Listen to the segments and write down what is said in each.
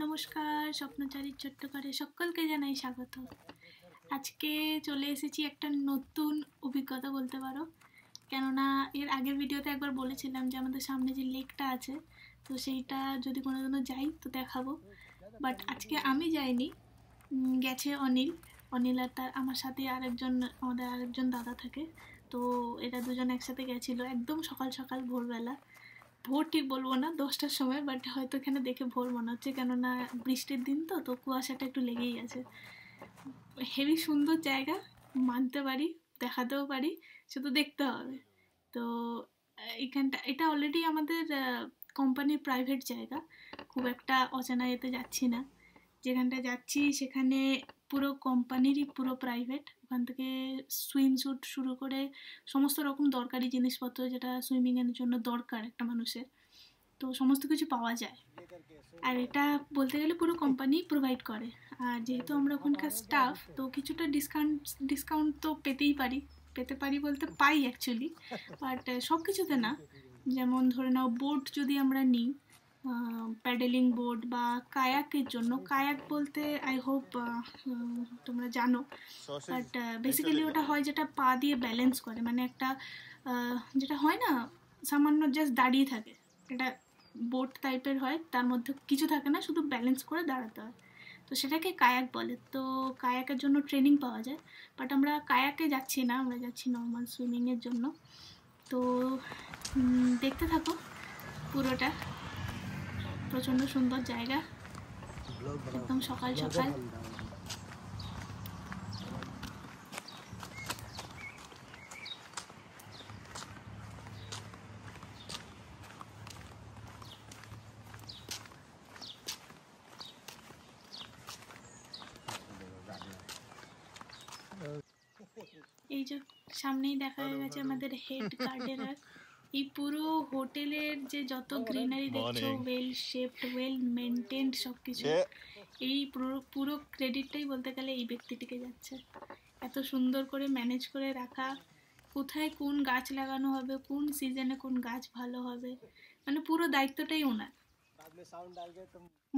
নমস্কার, স্বপ্নচারীর ছোট্ট ঘরে সকলকে জানাই স্বাগত। আজকে চলে এসেছি একটা নতুন অভিজ্ঞতা বলতে পারো, কেননা এর আগের ভিডিওতে একবার বলেছিলাম যে আমাদের সামনে যে লেকটা আছে তো সেইটা যদি কোনোদিনও যাই তো দেখাবো। বাট আজকে আমি যাইনি, গেছে অনিল আর তার আমার সাথে আমাদের আরেকজন দাদা থাকে, তো এরা দুজন একসাথে গেছিলো একদম সকাল সকাল ভোরবেলা। ভোর ঠিক বলবো না, 10টার সময়, বাট হয়তো এখানে দেখে ভোর মনে হচ্ছে, কেননা বৃষ্টির দিন তো কুয়াশাটা একটু লেগেই আছে। হেবি সুন্দর জায়গা, মানতে পারি, দেখাতেও পারি, শুধু দেখতে হবে। তো এটা অলরেডি আমাদের কোম্পানির প্রাইভেট জায়গা, খুব একটা অচেনা এতে যাচ্ছি না। যেখানটা যাচ্ছি সেখানে পুরো কোম্পানিরই পুরো প্রাইভেট। ওখান থেকে সুইম স্যুট শুরু করে সমস্ত রকম দরকারি জিনিসপত্র যেটা সুইমিংয়ের জন্য দরকার একটা মানুষের, তো সমস্ত কিছু পাওয়া যায়। আর এটা বলতে গেলে পুরো কোম্পানি প্রোভাইড করে। আর যেহেতু আমরা ওখানকার স্টাফ, তো কিছুটা ডিসকাউন্ট তো পেতে পারি বলতে পাই অ্যাকচুয়ালি, বাট সব কিছুতে না। যেমন ধরে নাও বোট যদি আমরা নিই, প্যাডেলিং বোর্ড বা কায়াকের জন্য, কায়াক বলতে আই হোপ তোমরা জানো, বাট বেসিক্যালি ওটা হয় যেটা পা দিয়ে ব্যালেন্স করে, মানে একটা যেটা হয় না সামান্য জাস্ট দাঁড়িয়ে থাকে, এটা বোট টাইপের হয়, তার মধ্যে কিছু থাকে না, শুধু ব্যালেন্স করে দাঁড়াতে হয়, তো সেটাকে কায়াক বলে। তো কায়াকের জন্য ট্রেনিং পাওয়া যায়, বাট আমরা কায়াকে যাচ্ছি না, আমরা যাচ্ছি নর্মাল সুইমিংয়ের জন্য। তো দেখতে থাকো পুরোটা, প্রচণ্ড সুন্দর জায়গা, একদম সকাল সকাল। এই যে সামনেই দেখা গেছে আমাদের হেড গার্ডেনার। এই পুরো হোটেলের যে যত গ্রিনারি দেখছো, ওয়েল শেপড, ওয়েল মেনটেন্ড সবকিছু, এই পুরো ক্রেডিটটাই বলতে গেলে এই ব্যক্তিটিকে যাচ্ছে। এত সুন্দর করে ম্যানেজ করে রাখা, কোথায় কোন গাছ লাগানো হবে, কোন সিজনে কোন গাছ ভালো হবে, মানে পুরো দায়িত্বটাই ওনার।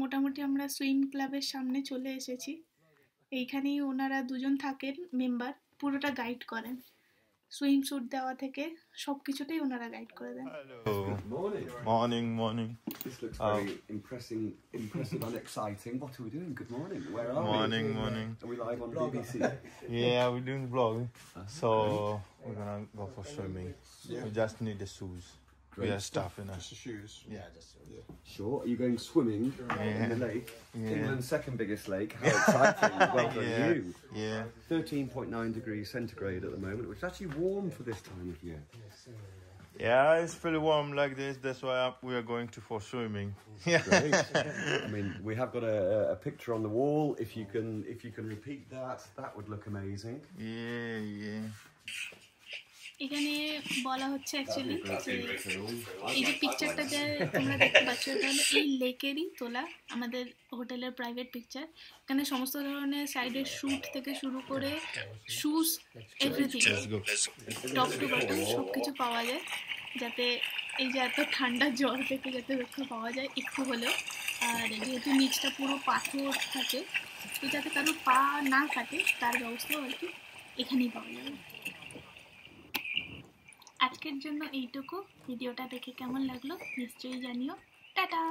মোটামুটি আমরা সুইম ক্লাবের সামনে চলে এসেছি। এইখানেই ওনারা দুজন থাকেন মেম্বার, পুরোটা গাইড করেন, সুইম স্যুট দেওয়া থেকে সব কিছুটাই ওনারা গাইড করে দেন। Morning. This looks very impressive and exciting. What are we doing? Good morning. Where are we? Morning. Are we live on BBC? Yeah, we're doing the vlog. So we're gonna go for swimming. We just need the shoes. We have stuff in us. Just the shoes. Yeah, just Sure. Are you going swimming in the lake? Yeah. England's second biggest lake. How exciting. Well done you. Yeah. 13.9 degrees centigrade at the moment, which is actually warm for this time of year. Yeah, it's pretty warm like this. That's why we are going for swimming. Great. I mean, we have got a picture on the wall. If you can repeat that, that would look amazing. Yeah. এখানে বলা হচ্ছে actually যে এই যে পিকচারটা যে তোমরা দেখতে পাচ্ছ, এটা হলো এই লেকেরই তোলা, আমাদের হোটেলের প্রাইভেট পিকচার। এখানে সমস্ত ধরনের সাইডের শ্যুট থেকে শুরু করে shoes, everything top to bottom সব কিছু পাওয়া যায়, যাতে এই যে এত ঠান্ডা জল থেকে যাতে রক্ষা পাওয়া যায় একটু হলেও। আর যেহেতু নিচটা পুরো পাথর থাকে, তো যাতে কারো পা না কাটে তার ব্যবস্থাও আর কি এখানেই পাওয়া যাবে। আজকের জন্য এইটুকু। ভিডিওটা দেখে কেমন লাগলো নিশ্চয়ই জানিও। টাটা।